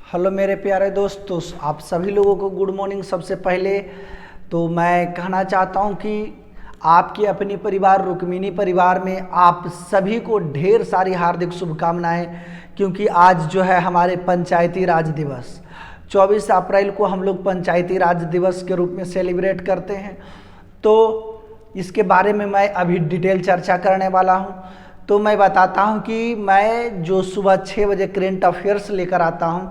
Hello मेरे प्यारे दोस्तों, आप सभी लोगों को गुड मॉर्निंग। सबसे पहले तो मैं कहना चाहता हूं कि आपके अपने परिवार रुक्मिणी परिवार में आप सभी को ढेर सारी हार्दिक शुभकामनाएं, क्योंकि आज जो है हमारे पंचायती राज दिवस 24 अप्रैल को हम लोग पंचायती राज दिवस के रूप में सेलिब्रेट करते हैं। तो इसके बारे में मैं अभी डिटेल चर्चा करने वाला हूं। तो मैं बताता हूं कि मैं जो सुबह 6 बजे करेंट अफेयर्स लेकर आता हूं,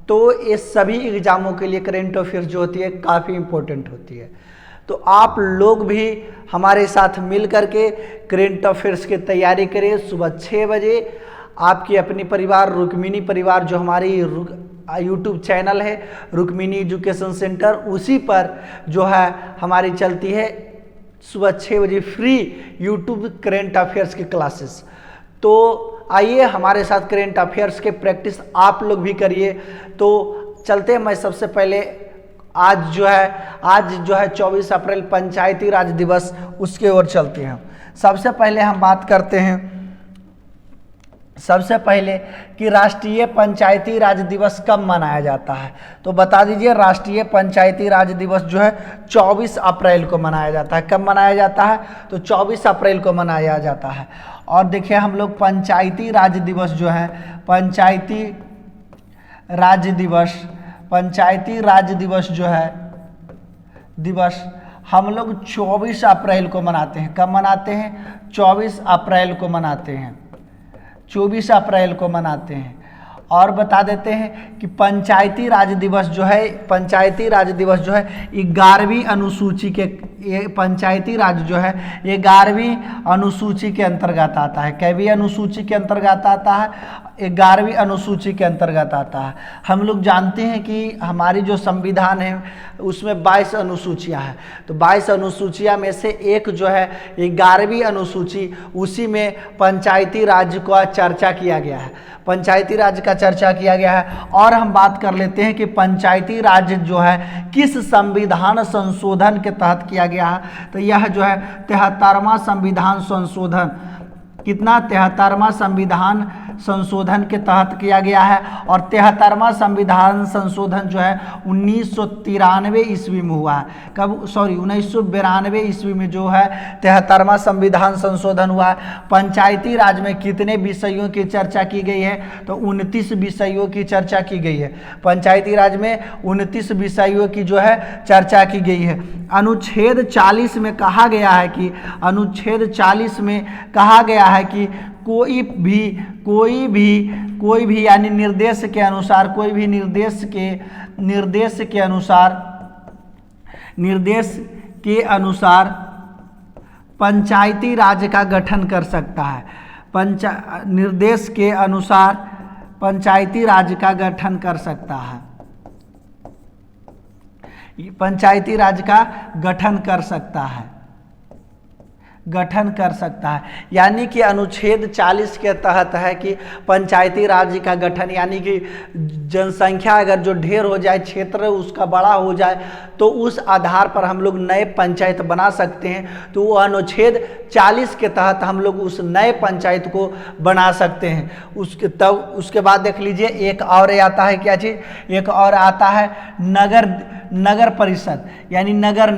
तो ये सभी एग्ज़ामों के लिए करेंट अफेयर्स जो होती है काफ़ी इम्पोर्टेंट होती है। तो आप लोग भी हमारे साथ मिल करके करेंट अफेयर्स की तैयारी करें। सुबह 6 बजे आपकी अपनी परिवार रुक्मिणी परिवार, जो हमारी यूट्यूब चैनल है रुक्मिणी एजुकेशन सेंटर, उसी पर जो है हमारी चलती है सुबह 6 बजे फ्री यूट्यूब करेंट अफेयर्स की क्लासेस। तो आइए हमारे साथ करेंट अफेयर्स के प्रैक्टिस आप लोग भी करिए। तो चलते हैं। मैं सबसे पहले आज जो है 24 अप्रैल पंचायती राज दिवस, उसके ओर चलते हैं। सबसे पहले हम बात करते हैं कि राष्ट्रीय पंचायती राज दिवस कब मनाया जाता है। तो बता दीजिए, राष्ट्रीय पंचायती राज दिवस जो है 24 अप्रैल को मनाया जाता है। कब मनाया जाता है? तो 24 अप्रैल को मनाया जाता है। और देखिए हम लोग पंचायती राज दिवस जो है पंचायती राज दिवस जो है दिवस हम लोग 24 अप्रैल को मनाते हैं। कब मनाते हैं? 24 अप्रैल को मनाते हैं। 24 अप्रैल को मनाते हैं। और बता देते हैं कि पंचायती राज दिवस जो है 11वीं अनुसूची के, ये पंचायती राज जो है 11वीं अनुसूची के अंतर्गत आता है। कैवी अनुसूची के अंतर्गत आता है? 11वीं अनुसूची के अंतर्गत आता है। हम लोग जानते हैं कि हमारी जो संविधान है उसमें 22 अनुसूचियां हैं। तो 22 अनुसूचियां में से एक जो है 11वीं अनुसूची, उसी में पंचायती राज का चर्चा किया गया है। पंचायती राज का चर्चा किया गया है। और हम बात कर लेते हैं कि पंचायती राज जो है किस संविधान संशोधन के तहत किया गया है। तो यह जो है 73वां संविधान संशोधन, कितना? 73वां संविधान संशोधन के तहत किया गया है। और 73वां संविधान संशोधन जो है 1993 ईस्वी में हुआ है। कब? 1992 ईस्वी में जो है 73वां संविधान संशोधन हुआ है। पंचायती राज में कितने विषयों की चर्चा की गई है? तो 29 विषयों की चर्चा की गई है। पंचायती राज में 29 विषयों की जो है चर्चा की गई है। अनुच्छेद 40 में कहा गया है कि कोई भी यानी निर्देश के अनुसार पंचायती राज का गठन कर सकता है। निर्देश के अनुसार पंचायती राज का गठन कर सकता है। पंचायती राज का गठन कर सकता है। यानी कि अनुच्छेद 40 के तहत है कि पंचायती राज का गठन, यानी कि जनसंख्या अगर जो ढेर हो जाए, क्षेत्र उसका बड़ा हो जाए, तो उस आधार पर हम लोग नए पंचायत बना सकते हैं। तो वो अनुच्छेद 40 के तहत हम लोग उस नए पंचायत को बना सकते हैं। उसके बाद देख लीजिए, एक और आता है, क्या चीज़? एक और आता है नगर परिषद, यानी नगर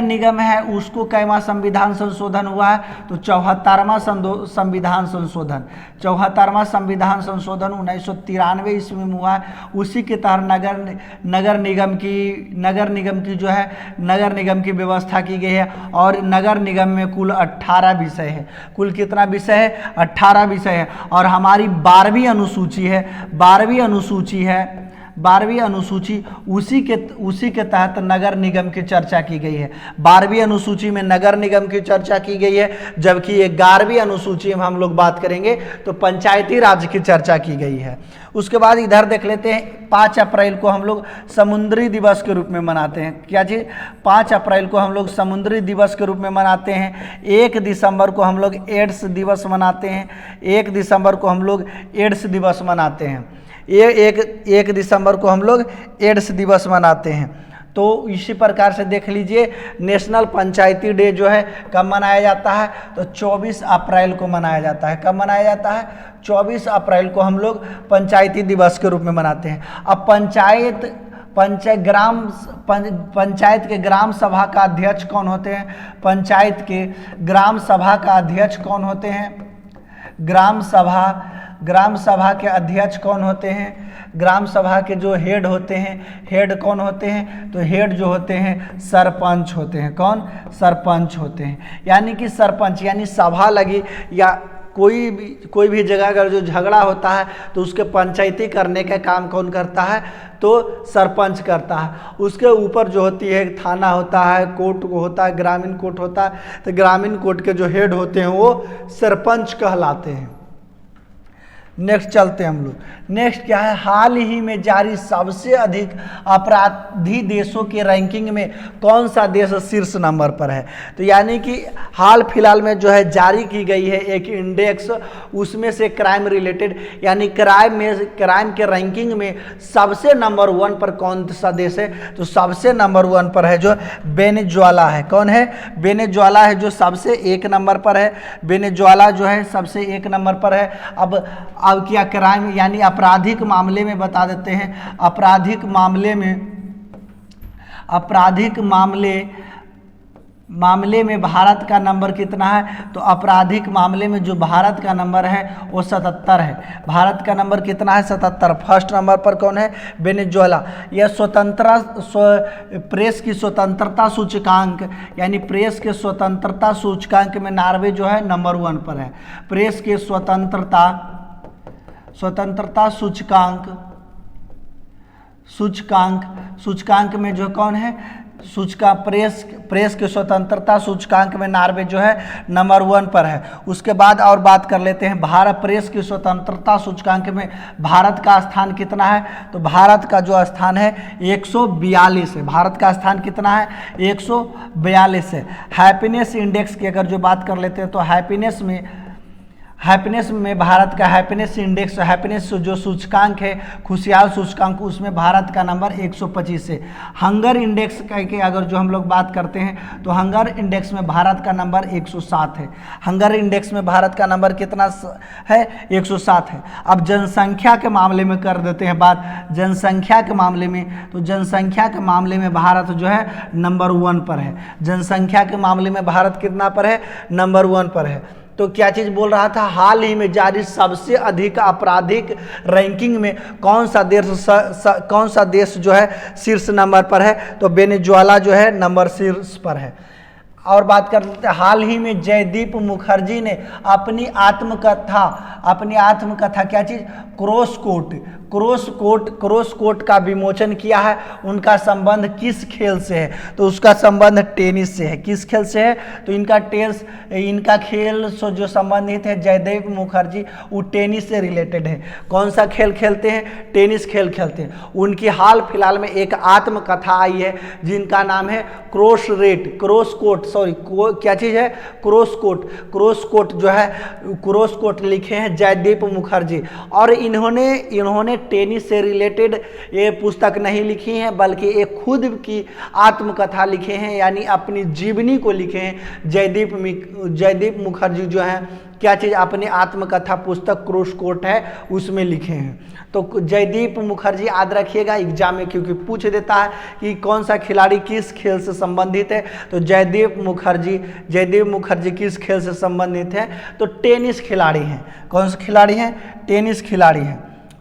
निगम है। उसको कैवा संविधान संशोधन हुआ है? तो 74वां संविधान संशोधन 1993 ईस्वी में हुआ है। उसी के तहत नगर निगम की व्यवस्था की गई है। और नगर निगम में कुल 18 विषय है। कुल कितना विषय है? 18 विषय है। और हमारी 12वीं अनुसूची उसी के तहत नगर निगम की चर्चा की गई है। 12वीं अनुसूची में नगर निगम की चर्चा की गई है, जबकि 11वीं अनुसूची में हम लोग बात करेंगे तो पंचायती राज की चर्चा की गई है। उसके बाद इधर देख लेते हैं, 5 अप्रैल को हम लोग समुद्री दिवस के रूप में मनाते हैं। क्या चीज़? 5 अप्रैल को हम लोग समुद्री दिवस के रूप में मनाते हैं। 1 दिसंबर को हम लोग एड्स दिवस मनाते हैं। 1 दिसंबर को हम लोग एड्स दिवस मनाते हैं। 1 दिसंबर को हम लोग एड्स दिवस मनाते हैं। तो इसी प्रकार से देख लीजिए, नेशनल पंचायती डे जो है कब मनाया जाता है, तो 24 अप्रैल को मनाया जाता है। कब मनाया जाता है? 24 अप्रैल को हम लोग पंचायती दिवस के रूप में मनाते हैं। अब पंचायत के ग्राम सभा का अध्यक्ष कौन होते हैं? पंचायत के ग्राम सभा का अध्यक्ष कौन होते हैं? ग्राम सभा के अध्यक्ष कौन होते हैं? ग्राम सभा के जो हेड होते हैं, हेड कौन होते हैं? तो हेड जो होते हैं सरपंच होते हैं। कौन? सरपंच होते हैं। यानी कि सरपंच, यानी सभा लगी या कोई भी जगह अगर जो झगड़ा होता है तो उसके पंचायती करने का काम कौन करता है? तो सरपंच करता है। उसके ऊपर जो होती है थाना होता है, कोर्ट होता है, ग्रामीण कोर्ट होता है, तो ग्रामीण कोर्ट के जो हेड होते हैं वो सरपंच कहलाते हैं। नेक्स्ट चलते हैं हम लोग। नेक्स्ट क्या है? हाल ही में जारी सबसे अधिक अपराधी देशों के रैंकिंग में कौन सा देश शीर्ष नंबर पर है? तो यानी कि हाल फिलहाल में जो है जारी की गई है एक इंडेक्स, उसमें से क्राइम रिलेटेड यानी क्राइम के रैंकिंग में सबसे नंबर 1 पर कौन सा देश है? तो सबसे नंबर 1 पर है जो वेनेजुएला है। कौन है? वेनेजुएला है जो सबसे 1 नंबर पर है। वेनेजुएला जो है सबसे 1 नंबर पर है। अब क्या क्राइम यानी आपराधिक मामले में बता देते हैं। आपराधिक मामले में भारत का नंबर कितना है? तो आपराधिक मामले में जो भारत का नंबर है वो 77 है। भारत का नंबर कितना है? 77। फर्स्ट नंबर पर कौन है? वेनेजुएला। यह प्रेस की स्वतंत्रता सूचकांक यानी प्रेस के स्वतंत्रता सूचकांक में नॉर्वे जो है नंबर 1 पर है। प्रेस के स्वतंत्रता सूचकांक में जो कौन है? प्रेस के स्वतंत्रता सूचकांक में नॉर्वे जो है नंबर 1 पर है। उसके बाद और बात कर लेते हैं भारत प्रेस की स्वतंत्रता सूचकांक में भारत का स्थान कितना है? तो भारत का जो स्थान है 142 है। भारत का स्थान कितना है? 142 है। हैप्पीनेस इंडेक्स की अगर जो बात कर लेते हैं तो हैप्पीनेस में भारत का हैप्पीनेस इंडेक्स, हैप्पीनेस जो सूचकांक है, खुशहाल सूचकांक, उसमें भारत का नंबर 125 है। हंगर इंडेक्स के अगर जो हम लोग बात करते हैं तो हंगर इंडेक्स में भारत का नंबर 107 है। हंगर इंडेक्स में भारत का नंबर कितना है? 107 है। अब जनसंख्या के मामले में कर देते हैं बात। जनसंख्या के मामले में, तो जनसंख्या के मामले में भारत जो है नंबर 1 पर है। जनसंख्या के मामले में भारत कितना पर है? नंबर 1 पर है। तो क्या चीज़ बोल रहा था? हाल ही में जारी सबसे अधिक आपराधिक रैंकिंग में कौन सा देश जो है शीर्ष नंबर पर है? तो वेनेजुएला जो है नंबर शीर्ष पर है। और बात कर लेते हैं, हाल ही में जयदीप मुखर्जी ने अपनी आत्मकथा क्या चीज़? क्रॉस कोर्ट का विमोचन किया है। उनका संबंध किस खेल से है? तो उसका संबंध टेनिस से है। किस खेल से है? तो इनका खेल से जो संबंधित है जयदीप मुखर्जी, वो टेनिस से रिलेटेड है। कौन सा खेल खेलते हैं? टेनिस खेल खेलते हैं। उनकी हाल फिलहाल में एक आत्मकथा आई है जिनका नाम है क्रॉस कोर्ट लिखे हैं जयदीप मुखर्जी। और इन्होंने टेनिस से रिलेटेड ये पुस्तक नहीं लिखी है, बल्कि एक खुद की आत्मकथा लिखे हैं, यानी अपनी जीवनी को लिखे हैं। जयदीप मुखर्जी जो है क्या चीज़? अपनी आत्मकथा पुस्तक क्रॉस कोर्ट है उसमें लिखे हैं। तो जयदीप मुखर्जी याद रखिएगा एग्जाम में, क्योंकि पूछ देता है कि कौन सा खिलाड़ी किस खेल से संबंधित है। तो जयदीप मुखर्जी किस खेल से संबंधित है? तो टेनिस खिलाड़ी हैं। कौन से खिलाड़ी हैं? टेनिस खिलाड़ी हैं।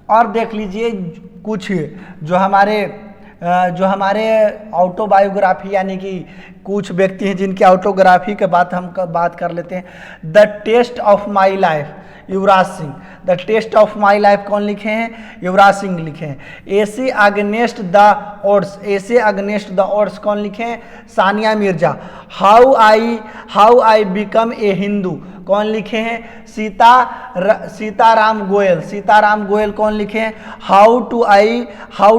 और देख लीजिए कुछ जो हमारे ऑटोबायोग्राफी यानी कि कुछ व्यक्ति हैं जिनकी ऑटोग्राफी के बात कर लेते हैं। The test of my life, Yuvraj Singh. The test of my life कौन लिखे हैं? युवराज सिंह लिखे हैं। एसे अगेंस्ट द ऑड्स कौन लिखे हैं? Sania Mirza. How I become a Hindu कौन लिखे हैं? सीताराम गोयल कौन लिखे हैं? How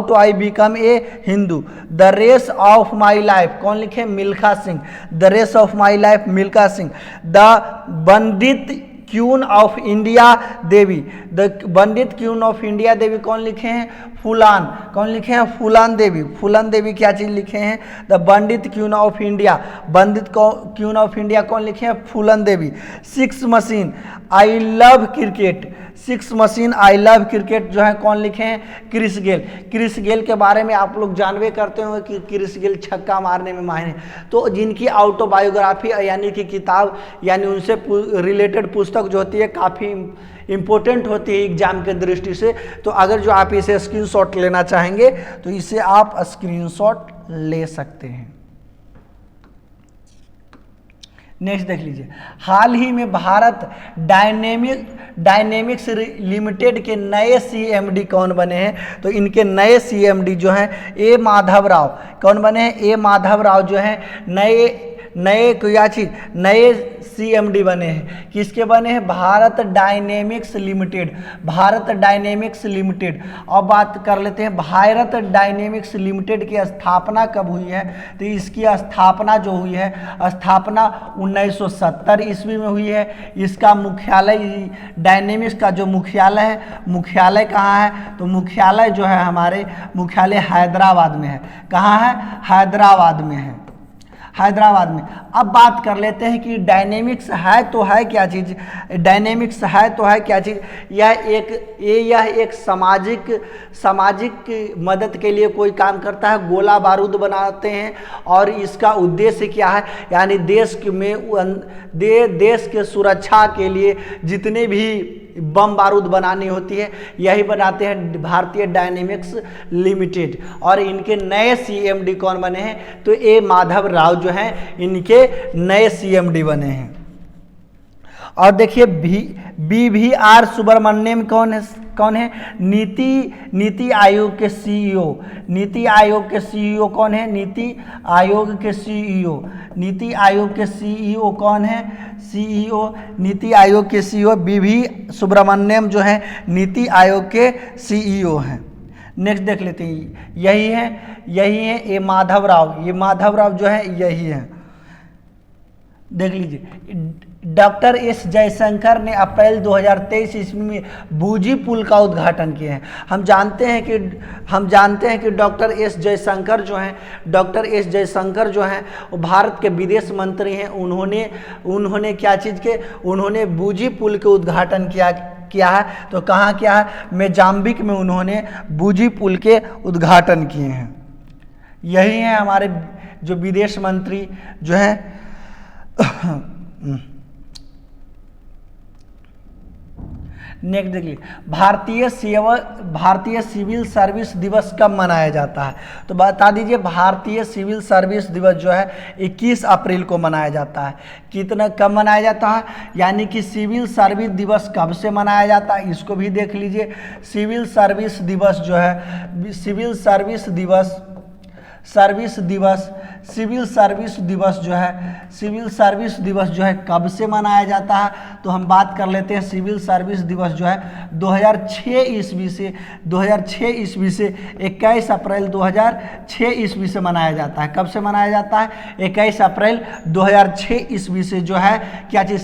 to I become a Hindu. The race of my life कौन लिखे हैं? Milkha Singh. The race of my life Milkha Singh. The bandit queen of India Devi, the Pandit queen of India Devi कौन लिखे हैं? फूलान। कौन लिखे हैं? फूलान देवी। फूलन देवी क्या चीज़ लिखे हैं? The Pandit queen of India. Bandit queen of India कौन लिखे हैं? Phoolan Devi. Six machine I love cricket, six machine I love cricket जो है कौन लिखे हैं? Chris Gayle. क्रिस गेल के बारे में आप लोग जानवे करते होंगे कि क्रिस गेल छक्का मारने में माहिर हैं। तो जिनकी ऑटोबायोग्राफी यानी कि किताब यानी उनसे रिलेटेड पुस्तक जो होती है काफ़ी इम्पोर्टेंट होती है एग्जाम के दृष्टि से। तो अगर जो आप इसे स्क्रीनशॉट लेना चाहेंगे तो इसे आप स्क्रीनशॉट ले सकते हैं। नेक्स्ट देख लीजिए, हाल ही में भारत डायनेमिक्स लिमिटेड के नए सीएमडी कौन बने हैं? तो इनके नए सीएमडी जो हैं ए माधव राव। कौन बने हैं? ए माधव राव जो हैं नए क्या चीज नए सीएमडी बने हैं। किसके बने हैं? Bharat dynamics limited. Bharat dynamics limited. अब बात कर लेते हैं भारत डायनेमिक्स लिमिटेड की स्थापना कब हुई है? तो इसकी स्थापना जो हुई है, स्थापना 1970 ईस्वी में हुई है। इसका मुख्यालय डायनेमिक्स का जो मुख्यालय है, मुख्यालय कहाँ है? तो मुख्यालय जो है हमारे मुख्यालय हैदराबाद में है। कहाँ है? हैदराबाद में है, हैदराबाद में। अब बात कर लेते हैं कि डायनेमिक्स है तो है क्या चीज़? डायनेमिक्स है तो है क्या चीज़? यह एक सामाजिक मदद के लिए कोई काम करता है। गोला बारूद बनाते हैं और इसका उद्देश्य क्या है? यानी देश के सुरक्षा के लिए जितने भी बम बारूद बनानी होती है यही बनाते हैं भारतीय डायनेमिक्स लिमिटेड। और इनके नए सीएमडी कौन बने हैं? तो ए माधव राव जो हैं इनके नए सीएमडी बने हैं। और देखिए BVR सुब्रमण्यम कौन है? नीति आयोग के सीईओ। नीति आयोग के सीईओ कौन है? नीति आयोग के सीईओ। नीति आयोग के सीईओ कौन है? नीति आयोग के सीईओ BV सुब्रमण्यम जो है नीति आयोग के सीईओ हैं। नेक्स्ट देख लेते हैं, यही है ये माधव राव। ये माधव राव जो है यही है। देख लीजिए, डॉक्टर एस जयशंकर ने अप्रैल 2023 ईस्वी में बूजी पुल का उद्घाटन किया है। हम जानते हैं कि डॉक्टर एस जयशंकर जो हैं वो भारत के विदेश मंत्री हैं। उन्होंने क्या चीज़ के? उन्होंने बूजी पुल के उद्घाटन किया है। तो कहाँ किया है? मोजाम्बिक में उन्होंने बूजी पुल के उद्घाटन किए हैं। यही है हमारे जो विदेश मंत्री जो हैं। नेक्स्ट देखिए, भारतीय सिविल सर्विस दिवस कब मनाया जाता है? तो बता दीजिए, भारतीय सिविल सर्विस दिवस जो है 21 अप्रैल को मनाया जाता है। कब मनाया जाता है? यानी कि सिविल सर्विस दिवस कब से मनाया जाता है इसको भी देख लीजिए। सिविल सर्विस दिवस जो है सिविल सर्विस दिवस जो है कब से मनाया जाता है? तो हम बात कर लेते हैं। सिविल सर्विस दिवस जो है 2006 ईस्वी से 21 अप्रैल 2006 ईस्वी से मनाया जाता है। कब से मनाया जाता है? 21 अप्रैल 2006 ईस्वी से जो है क्या चीज़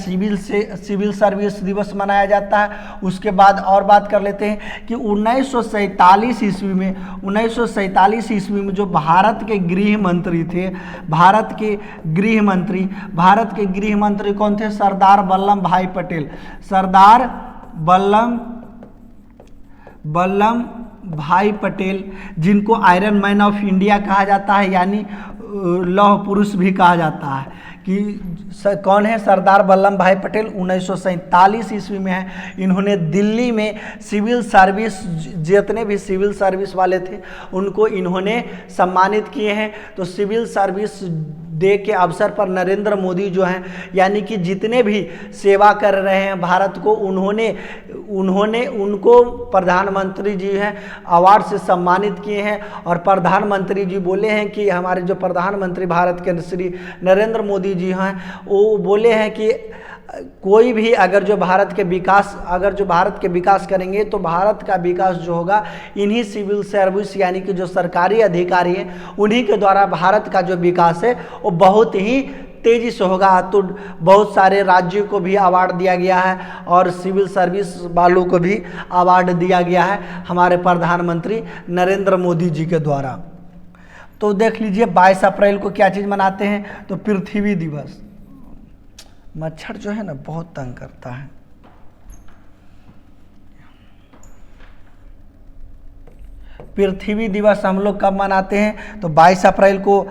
सिविल सर्विस दिवस मनाया जाता है। उसके बाद और बात कर लेते हैं कि 1947 ईस्वी में जो भारत के गृह मंत्री थे, भारत के गृह मंत्री कौन थे? सरदार वल्लभ भाई पटेल। सरदार वल्लभ भाई पटेल, जिनको आयरन मैन ऑफ इंडिया कहा जाता है, यानी लौह पुरुष भी कहा जाता है। कि कौन है? सरदार वल्लभ भाई पटेल 1947 ईस्वी में है। इन्होंने दिल्ली में सिविल सर्विस जितने भी सिविल सर्विस वाले थे उनको इन्होंने सम्मानित किए हैं। तो सिविल सर्विस डे के अवसर पर नरेंद्र मोदी जो हैं यानी कि जितने भी सेवा कर रहे हैं भारत को, उनको प्रधानमंत्री जी हैं अवार्ड से सम्मानित किए हैं। और प्रधानमंत्री जी बोले हैं कि हमारे जो प्रधानमंत्री भारत के श्री नरेंद्र मोदी जी हैं वो बोले हैं कि कोई भी अगर जो भारत के विकास करेंगे तो भारत का विकास जो होगा इन्हीं सिविल सर्विस यानी कि जो सरकारी अधिकारी हैं उन्हीं के द्वारा भारत का जो विकास है वो बहुत ही तेज़ी से होगा तो बहुत सारे राज्यों को भी अवार्ड दिया गया है और सिविल सर्विस वालों को भी अवार्ड दिया गया है हमारे प्रधानमंत्री नरेंद्र मोदी जी के द्वारा। तो देख लीजिए 22 अप्रैल को क्या चीज़ मनाते हैं, तो पृथ्वी दिवस। मच्छर जो है ना बहुत तंग करता है। पृथ्वी दिवस हम लोग कब मनाते हैं, तो 22 अप्रैल को।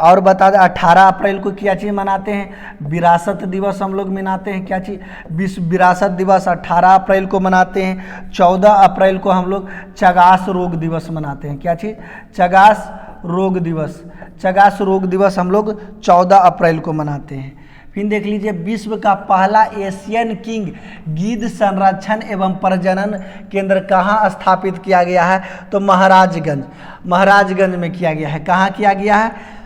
और बता दें 18 अप्रैल को क्या चीज़ मनाते हैं, विरासत दिवस हम लोग मनाते हैं। क्या चीज़, विश्व विरासत दिवस 18 अप्रैल को मनाते हैं। 14 अप्रैल को हम लोग चगास रोग दिवस मनाते हैं। क्या चीज़, चगास रोग दिवस। चगास रोग दिवस हम लोग 14 अप्रैल को मनाते हैं। फिर देख लीजिए विश्व का पहला एशियन किंग गिद्ध संरक्षण एवं प्रजनन केंद्र कहाँ स्थापित किया गया है, तो महाराजगंज। महाराजगंज में किया गया है। कहाँ किया गया है,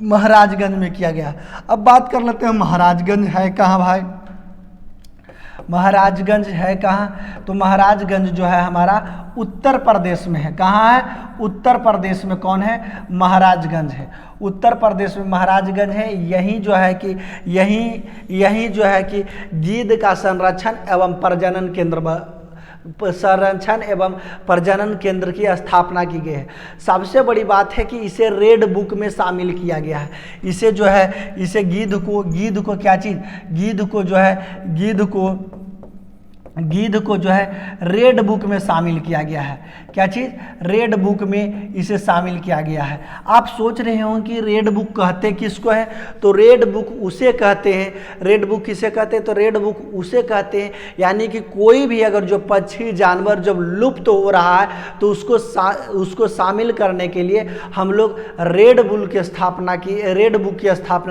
महाराजगंज में किया गया है। अब बात कर लेते हैं महाराजगंज है कहाँ भाई। महाराजगंज है कहाँ, तो महाराजगंज जो है हमारा उत्तर प्रदेश में है। कहाँ है, उत्तर प्रदेश में। कौन है, महाराजगंज है, उत्तर प्रदेश में महाराजगंज है। यही जो है कि यही जो है कि गिद्ध का संरक्षण एवं प्रजनन केंद्र की स्थापना की गई है। सबसे बड़ी बात है कि इसे रेड बुक में शामिल किया गया है। इसे जो है, इसे गिद्ध को क्या चीज़, गिद्ध को जो है रेड बुक में शामिल किया गया है। क्या चीज़, रेड बुक में इसे शामिल किया गया है। आप सोच रहे हो कि रेड बुक कहते किसको है, तो रेड बुक उसे कहते हैं। रेड बुक किसे कहते हैं, तो रेड बुक उसे कहते हैं यानी कि कोई भी अगर जो पक्षी जानवर जब लुप्त हो रहा है तो उसको शामिल करने के लिए हम लोग रेड बुक की स्थापना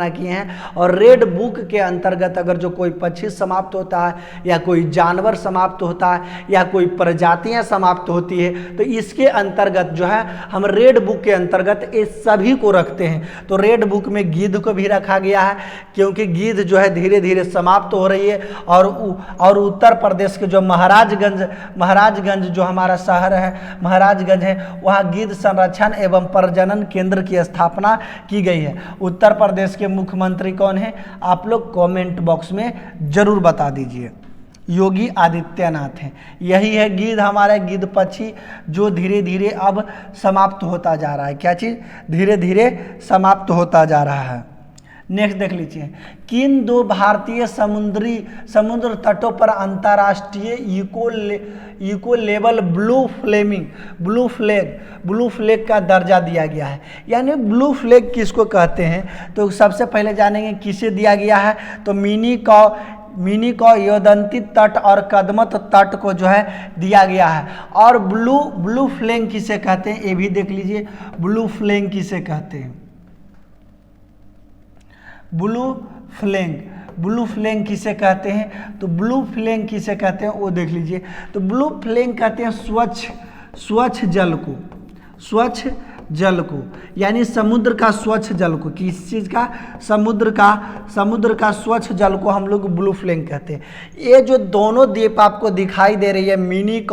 किए हैं। और रेड बुक के अंतर्गत अगर जो कोई पक्षी समाप्त होता है या कोई जानवर समाप्त होता है या कोई प्रजातियां समाप्त होती है तो इसके अंतर्गत जो है हम रेड बुक के अंतर्गत इस सभी को रखते हैं। तो रेड बुक में गिद्ध को भी रखा गया है क्योंकि गिद्ध जो है धीरे धीरे समाप्त हो रही है। और उत्तर प्रदेश के जो महाराजगंज जो हमारा शहर है, महाराजगंज है, वहाँ गिद्ध संरक्षण एवं प्रजनन केंद्र की स्थापना की गई है। उत्तर प्रदेश के मुख्यमंत्री कौन है, आप लोग कमेंट बॉक्स में जरूर बता दीजिए। योगी आदित्यनाथ हैं। यही है गिद्ध, हमारा गिद्ध पक्षी जो धीरे धीरे अब समाप्त होता जा रहा है। क्या चीज़, धीरे धीरे समाप्त होता जा रहा है। नेक्स्ट देख लीजिए, किन दो भारतीय समुद्र तटों पर अंतर्राष्ट्रीय इको लेवल ब्लू फ्लैग का दर्जा दिया गया है। यानी ब्लू फ्लैग किसको कहते हैं, तो सबसे पहले जानेंगे किसे दिया गया है, तो मिनी योदंती तट और कदमत तट को जो है दिया गया है। और ब्लू फ्लैग किसे कहते हैं, ये भी देख लीजिए, ब्लू फ्लैग किसे कहते हैं। ब्लू फ्लैग किसे कहते हैं, तो ब्लू फ्लैग किसे कहते हैं वो देख लीजिए। तो ब्लू फ्लैग कहते हैं स्वच्छ जल को, यानी समुद्र का स्वच्छ जल को। किस चीज़ का, समुद्र का स्वच्छ जल को हम लोग ब्लू फ्लैग कहते हैं। ये जो दोनों द्वीप आपको दिखाई दे रही है, मिनी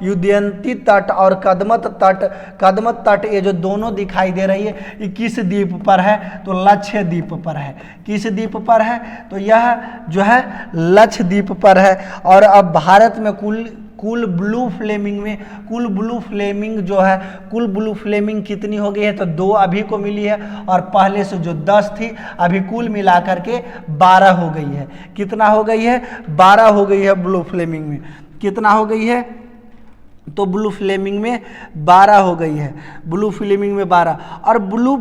युदयंती तट और कदमत तट, ये जो दोनों दिखाई दे रही है, ये किस द्वीप पर है, तो लक्षद्वीप पर है। किस द्वीप पर है, तो यह जो है लक्षद्वीप पर है। और अब भारत में कुल ब्लू फ्लेमिंग कितनी हो गई है, तो 2 अभी को मिली है और पहले से जो 10 थी अभी कुल मिलाकर के 12 हो गई है। कितना हो गई है, 12 हो गई है ब्लू फ्लेमिंग में। कितना हो गई है, तो ब्लू फ्लेमिंग में 12 हो गई है, ब्लू फ्लेमिंग में 12। और ब्लू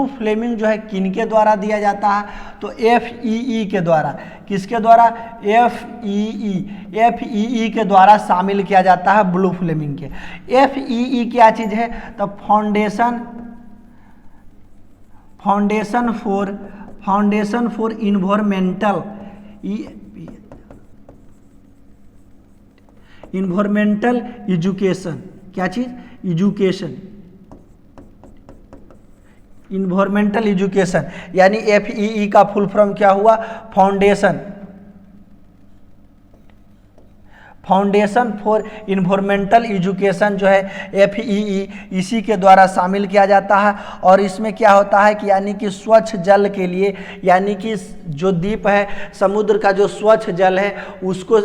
फ्लेमिंग जो है किनके द्वारा दिया जाता है, तो FEE के द्वारा। किसके द्वारा, FEE के द्वारा शामिल किया जाता है ब्लू फ्लेमिंग के। FEE क्या चीज़ है, तो फाउंडेशन फॉर इन्वायरमेंटल एजुकेशन। क्या चीज़, एजुकेशन, इन्वायरमेंटल एजुकेशन। यानी FEE का फुल फॉर्म क्या हुआ, फाउंडेशन फॉर इन्वायरमेंटल एजुकेशन जो है FEE, इसी के द्वारा शामिल किया जाता है। और इसमें क्या होता है कि यानी कि स्वच्छ जल के लिए, यानी कि जो द्वीप है, समुद्र का जो स्वच्छ जल है उसको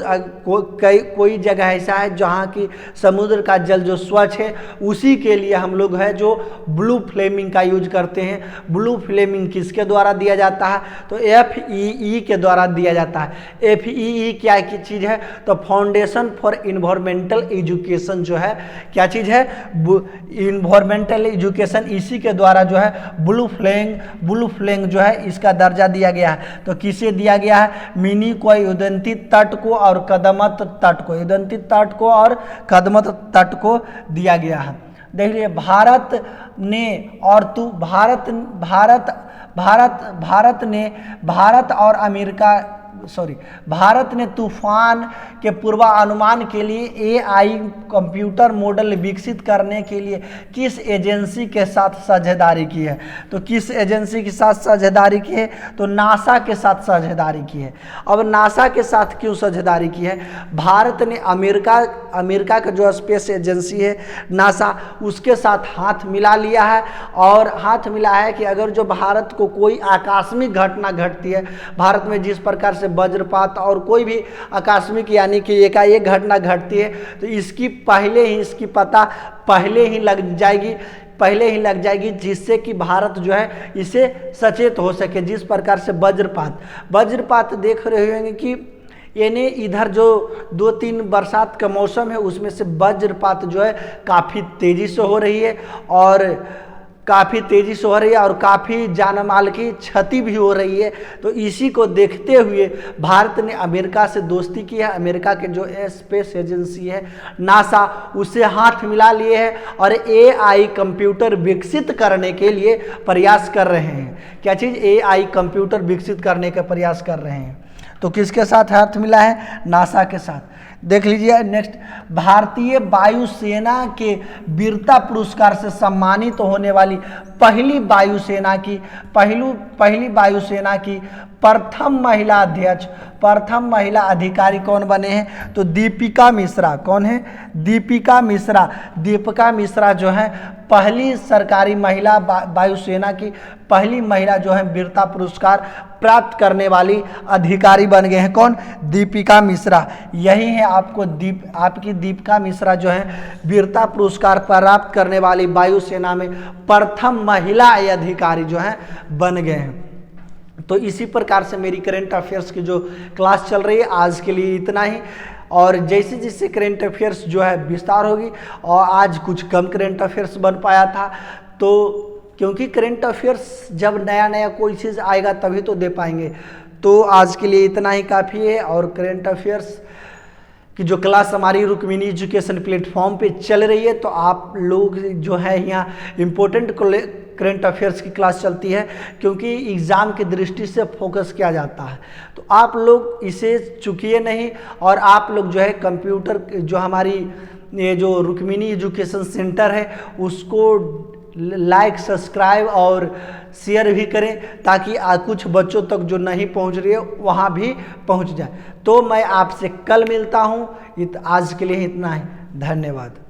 कोई जगह ऐसा है जहाँ की समुद्र का जल जो स्वच्छ है, उसी के लिए हम लोग है जो ब्लू फ्लेमिंग का यूज करते हैं। ब्लू फ्लेमिंग किसके द्वारा दिया जाता है? तो FEE के द्वारा दिया जाता है। FEE क्या की चीज़ है? तो फाउंडेशन फॉर इन्वायरमेंटल एजुकेशन जो है क्या चीज़ है? इन्वायरमेंटल एजुकेशन, इसी के द्वारा जो है ब्लू फ्लैग जो है इसका दर्जा दिया गया है। तो किसे दिया गया है? मिनी को, युदंती तट को और कदमत तट को, युदंती तट को और कदमत तट को दिया गया है। देख लीजिए, भारत ने और तू भारत ने तूफान के पूर्वानुमान के लिए AI कंप्यूटर मॉडल विकसित करने के लिए किस एजेंसी के साथ साझेदारी की है? तो किस एजेंसी के साथ साझेदारी की है? तो नासा के साथ साझेदारी की है। अब नासा के साथ क्यों साझेदारी की है? भारत ने अमेरिका का जो स्पेस एजेंसी है नासा, उसके साथ हाथ मिला लिया है, और हाथ मिला है कि अगर जो भारत को कोई आकस्मिक घटना घटती है, भारत में जिस प्रकार से वज्रपात और कोई भी आकस्मिक यानी कि एकाएक घटना घटती है, तो इसकी पता पहले ही लग जाएगी, जिससे कि भारत जो है इसे सचेत हो सके। जिस प्रकार से वज्रपात देख रहे होंगे कि यानी इधर जो 2-3 बरसात का मौसम है, उसमें से वज्रपात जो है काफ़ी तेज़ी से हो रही है, और काफ़ी जान माल की क्षति भी हो रही है। तो इसी को देखते हुए भारत ने अमेरिका से दोस्ती की है। अमेरिका के जो स्पेस एजेंसी है नासा, उससे हाथ मिला लिए है और AI कंप्यूटर विकसित करने के लिए प्रयास कर रहे हैं। क्या चीज़? AI कंप्यूटर विकसित करने का प्रयास कर रहे हैं। तो किसके साथ हाथ मिला है? नासा के साथ। देख लीजिए नेक्स्ट, भारतीय वायुसेना के वीरता पुरस्कार से सम्मानित होने वाली पहली वायुसेना की प्रथम महिला अध्यक्ष, प्रथम महिला अधिकारी कौन बने हैं? तो दीपिका मिश्रा। कौन है? दीपिका मिश्रा जो है पहली सरकारी महिला, वायुसेना की पहली महिला जो है वीरता पुरस्कार प्राप्त करने वाली अधिकारी बन गए हैं। कौन? दीपिका मिश्रा। यही है आपकी दीपिका मिश्रा जो है वीरता पुरस्कार प्राप्त करने वाली वायुसेना में प्रथम महिला अधिकारी जो है बन गए हैं। तो इसी प्रकार से मेरी करंट अफेयर्स की जो क्लास चल रही है, आज के लिए इतना ही। और जैसे जैसे करंट अफेयर्स जो है विस्तार होगी, और आज कुछ कम करंट अफेयर्स बन पाया था, तो क्योंकि करंट अफेयर्स जब नया कोई चीज़ आएगा तभी तो दे पाएंगे। तो आज के लिए इतना ही काफ़ी है। और करंट अफेयर्स की जो क्लास हमारी रुक्मिणी एजुकेशन प्लेटफॉर्म पे चल रही है, तो आप लोग जो है यहाँ इम्पोर्टेंट करंट अफेयर्स की क्लास चलती है, क्योंकि एग्ज़ाम की दृष्टि से फोकस किया जाता है। तो आप लोग इसे चूकिए नहीं, और आप लोग जो है कंप्यूटर जो हमारी ये जो रुक्मिणी एजुकेशन सेंटर है उसको लाइक, सब्सक्राइब और शेयर भी करें, ताकि कुछ बच्चों तक जो नहीं पहुंच रही है वहाँ भी पहुंच जाए। तो मैं आपसे कल मिलता हूँ। आज के लिए इतना ही। धन्यवाद।